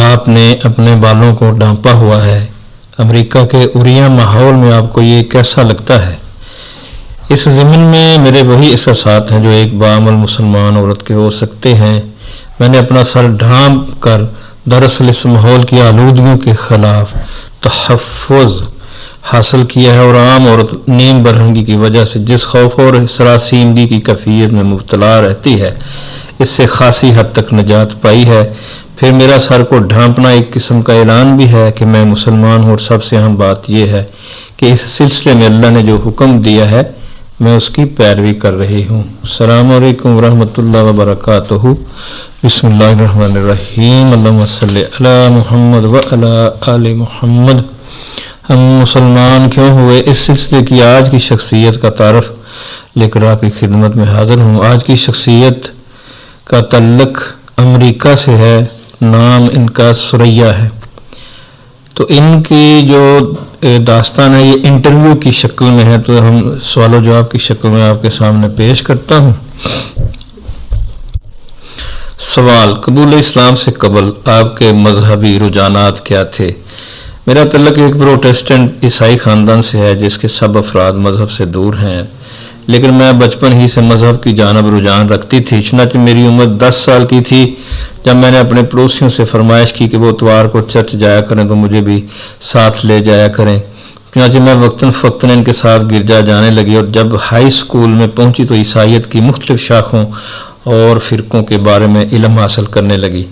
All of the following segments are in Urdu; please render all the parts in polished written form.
آپ نے اپنے بالوں کو ڈھانپا ہوا ہے۔ امریکہ کے اوریا ماحول میں آپ کو یہ کیسا لگتا ہے؟ اس ضمن میں میرے وہی احساسات ہیں جو ایک بعمل مسلمان عورت کے ہو سکتے ہیں۔ میں نے اپنا سر ڈھانپ کر دراصل اس ماحول کی آلودگیوں کے خلاف تحفظ حاصل کیا ہے، اور عام عورت نیم برہنگی کی وجہ سے جس خوف اور سراسیمگی کی کیفیت میں مبتلا رہتی ہے، اس سے خاصی حد تک نجات پائی ہے۔ پھر میرا سر کو ڈھانپنا ایک قسم کا اعلان بھی ہے کہ میں مسلمان ہوں، اور سب سے اہم بات یہ ہے کہ اس سلسلے میں اللہ نے جو حکم دیا ہے میں اس کی پیروی کر رہی ہوں۔ السلام علیکم ورحمۃ اللہ وبرکاتہ۔ بسم اللہ الرحمن الرحیم۔ اللہم صلی علی محمد وعلی آل محمد۔ ہم مسلمان کیوں ہوئے، اس سلسلے کی آج کی شخصیت کا تعارف لے کر آپ کی خدمت میں حاضر ہوں۔ آج کی شخصیت کا تعلق امریکہ سے ہے، نام ان کا ثریا ہے۔ تو ان کی جو داستان ہے یہ انٹرویو کی شکل میں ہے، تو ہم سوال و جواب کی شکل میں آپ کے سامنے پیش کرتا ہوں۔ سوال: قبول اسلام سے قبل آپ کے مذہبی رجحانات کیا تھے؟ میرا تعلق ایک پروٹسٹنٹ عیسائی خاندان سے ہے جس کے سب افراد مذہب سے دور ہیں، لیکن میں بچپن ہی سے مذہب کی جانب رجحان رکھتی تھی۔ چنانچہ میری عمر 10 سال کی تھی جب میں نے اپنے پڑوسیوں سے فرمائش کی کہ وہ اتوار کو چرچ جایا کریں تو مجھے بھی ساتھ لے جایا کریں۔ چنانچہ میں وقتاً فوقتاً ان کے ساتھ گرجا جانے لگی، اور جب ہائی اسکول میں پہنچی تو عیسائیت کی مختلف شاخوں اور فرقوں کے بارے میں علم حاصل کرنے لگی۔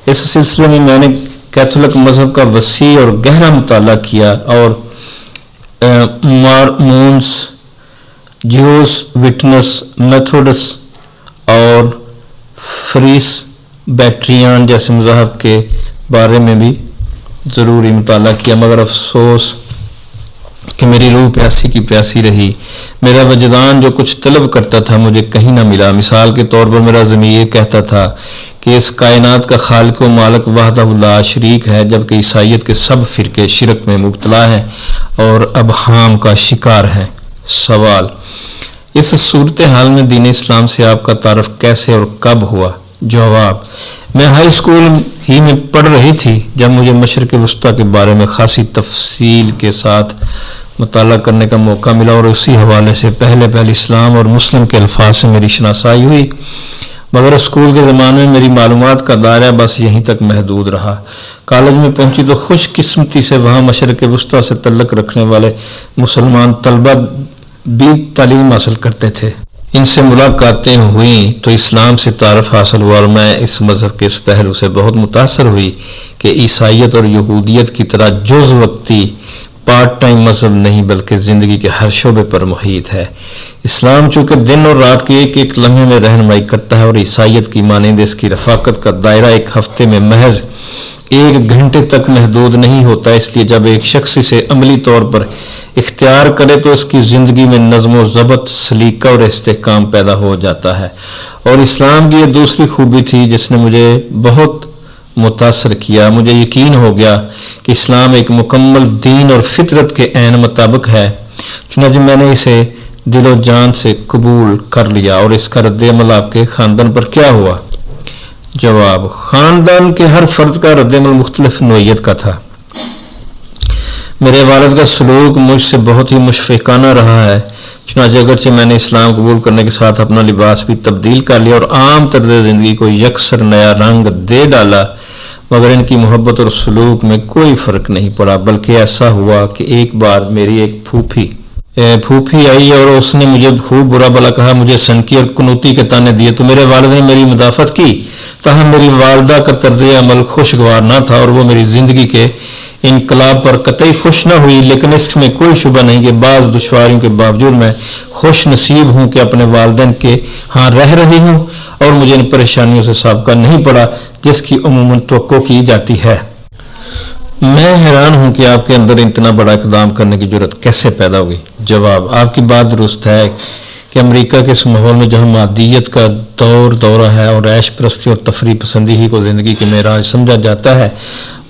اس سلسلے میں میں نے کیتھولک مذہب کا وسیع اور گہرا مطالعہ کیا، اور مارمونز، جیوز وٹنس، میتھوڈس اور فریس بیٹریان جیسے مذاہب کے بارے میں بھی ضروری مطالعہ کیا، مگر افسوس کہ میری روح پیاسی کی پیاسی رہی۔ میرا وجدان جو کچھ طلب کرتا تھا مجھے کہیں نہ ملا۔ مثال کے طور پر میرا ضمیر یہ کہتا تھا کہ اس کائنات کا خالق و مالک وحدہ لا شریک ہے، جبکہ عیسائیت کے سب فرقے شرک میں مبتلا ہیں اور ابہام کا شکار ہیں۔ سوال: اس صورتحال میں دین اسلام سے آپ کا تعارف کیسے اور کب ہوا؟ جواب: میں ہائی اسکول ہی میں پڑھ رہی تھی جب مجھے مشرق وسطیٰ کے بارے میں خاصی تفصیل کے ساتھ مطالعہ کرنے کا موقع ملا، اور اسی حوالے سے پہلے اسلام اور مسلم کے الفاظ سے میری شناسائی ہوئی، مگر اسکول کے زمانے میں میری معلومات کا دائرہ بس یہیں تک محدود رہا۔ کالج میں پہنچی تو خوش قسمتی سے وہاں مشرق وسطیٰ سے تعلق رکھنے والے مسلمان طلبہ بھی تعلیم حاصل کرتے تھے۔ ان سے ملاقاتیں ہوئیں تو اسلام سے تعارف حاصل ہوا، اور میں اس مذہب کے اس پہلو سے بہت متاثر ہوئی کہ عیسائیت اور یہودیت کی طرح جز وقتی پارٹ ٹائم مذہب نہیں بلکہ زندگی کے ہر شعبے پر محیط ہے۔ اسلام چونکہ دن اور رات کے ایک ایک لمحے میں رہنمائی کرتا ہے، اور عیسائیت کی مانند اس کی رفاقت کا دائرہ ایک ہفتے میں محض 1 گھنٹے تک محدود نہیں ہوتا، اس لیے جب ایک شخص اسے عملی طور پر اختیار کرے تو اس کی زندگی میں نظم و ضبط، سلیقہ اور استحکام پیدا ہو جاتا ہے۔ اور اسلام کی یہ دوسری خوبی تھی جس نے مجھے بہت متاثر کیا۔ مجھے یقین ہو گیا کہ اسلام ایک مکمل دین اور فطرت کے عین مطابق ہے، چنانچہ میں نے اسے دل و جان سے قبول کر لیا۔ اور اس کا رد عمل آپ کے خاندان پر کیا ہوا؟ جواب: خاندان کے ہر فرد کا رد عمل مختلف نوعیت کا تھا۔ میرے والد کا سلوک مجھ سے بہت ہی مشفقانہ رہا ہے، چنانچہ اگرچہ میں نے اسلام قبول کرنے کے ساتھ اپنا لباس بھی تبدیل کر لیا اور عام طرز زندگی کو یکسر نیا رنگ دے ڈالا، مگر ان کی محبت اور سلوک میں کوئی فرق نہیں پڑا، بلکہ ایسا ہوا کہ ایک بار میری ایک پھوپھی آئی اور اس نے مجھے خوب برا بلا کہا، مجھے سنکی اور کنوتی کے تانے دیے تو میرے والد نے میری مدافعت کی، تاہم میری والدہ کا طرز عمل خوشگوار نہ تھا اور وہ میری زندگی کے انقلاب پر قطعی خوش نہ ہوئی، لیکن اس میں کوئی شبہ نہیں کہ بعض دشواریوں کے باوجود میں خوش نصیب ہوں کہ اپنے والدین کے ہاں رہ رہی ہوں اور مجھے ان پریشانیوں سے سابقہ نہیں پڑا جس کی عموماً توقع کی جاتی ہے۔ میں حیران ہوں کہ آپ کے اندر اتنا بڑا اقدام کرنے کی جرأت کیسے پیدا ہوگی؟ جواب: آپ کی بات درست ہے کہ امریکہ کے اس ماحول میں جہاں مادیت کا دورہ ہے اور عیش پرستی اور تفریح پسندی ہی کو زندگی کے معراج سمجھا جاتا ہے،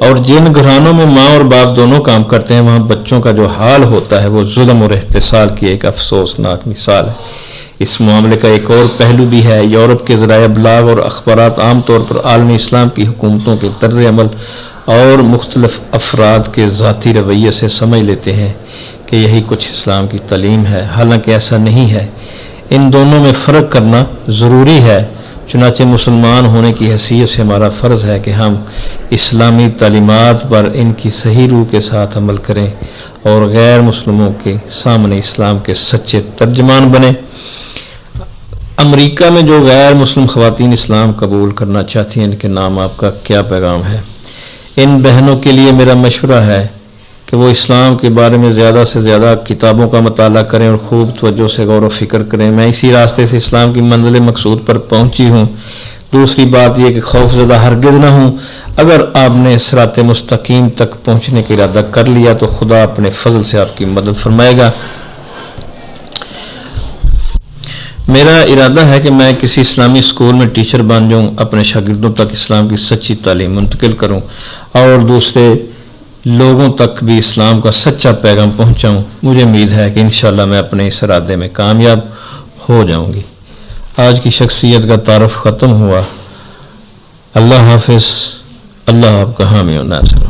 اور جن گھرانوں میں ماں اور باپ دونوں کام کرتے ہیں وہاں بچوں کا جو حال ہوتا ہے وہ ظلم اور احتسال کی ایک افسوسناک مثال ہے۔ اس معاملے کا ایک اور پہلو بھی ہے۔ یورپ کے ذرائع ابلاغ اور اخبارات عام طور پر عالمی اسلام کی حکومتوں کے طرز عمل اور مختلف افراد کے ذاتی رویے سے سمجھ لیتے ہیں کہ یہی کچھ اسلام کی تعلیم ہے، حالانکہ ایسا نہیں ہے۔ ان دونوں میں فرق کرنا ضروری ہے۔ چنانچہ مسلمان ہونے کی حیثیت سے ہمارا فرض ہے کہ ہم اسلامی تعلیمات پر ان کی صحیح روح کے ساتھ عمل کریں اور غیر مسلموں کے سامنے اسلام کے سچے ترجمان بنیں۔ امریکہ میں جو غیر مسلم خواتین اسلام قبول کرنا چاہتی ہیں، ان کے نام آپ کا کیا پیغام ہے؟ ان بہنوں کے لیے میرا مشورہ ہے کہ وہ اسلام کے بارے میں زیادہ سے زیادہ کتابوں کا مطالعہ کریں اور خوب توجہ سے غور و فکر کریں۔ میں اسی راستے سے اسلام کی منزل مقصود پر پہنچی ہوں۔ دوسری بات یہ کہ خوف زدہ ہرگز نہ ہوں۔ اگر آپ نے صراط مستقیم تک پہنچنے کا ارادہ کر لیا تو خدا اپنے فضل سے آپ کی مدد فرمائے گا۔ میرا ارادہ ہے کہ میں کسی اسلامی اسکول میں ٹیچر بن جاؤں، اپنے شاگردوں تک اسلام کی سچی تعلیم منتقل کروں اور دوسرے لوگوں تک بھی اسلام کا سچا پیغام پہنچاؤں۔ مجھے امید ہے کہ انشاءاللہ میں اپنے اس ارادے میں کامیاب ہو جاؤں گی۔ آج کی شخصیت کا تعارف ختم ہوا۔ اللہ حافظ۔ اللہ آپ کا حامی و ناصر ہو۔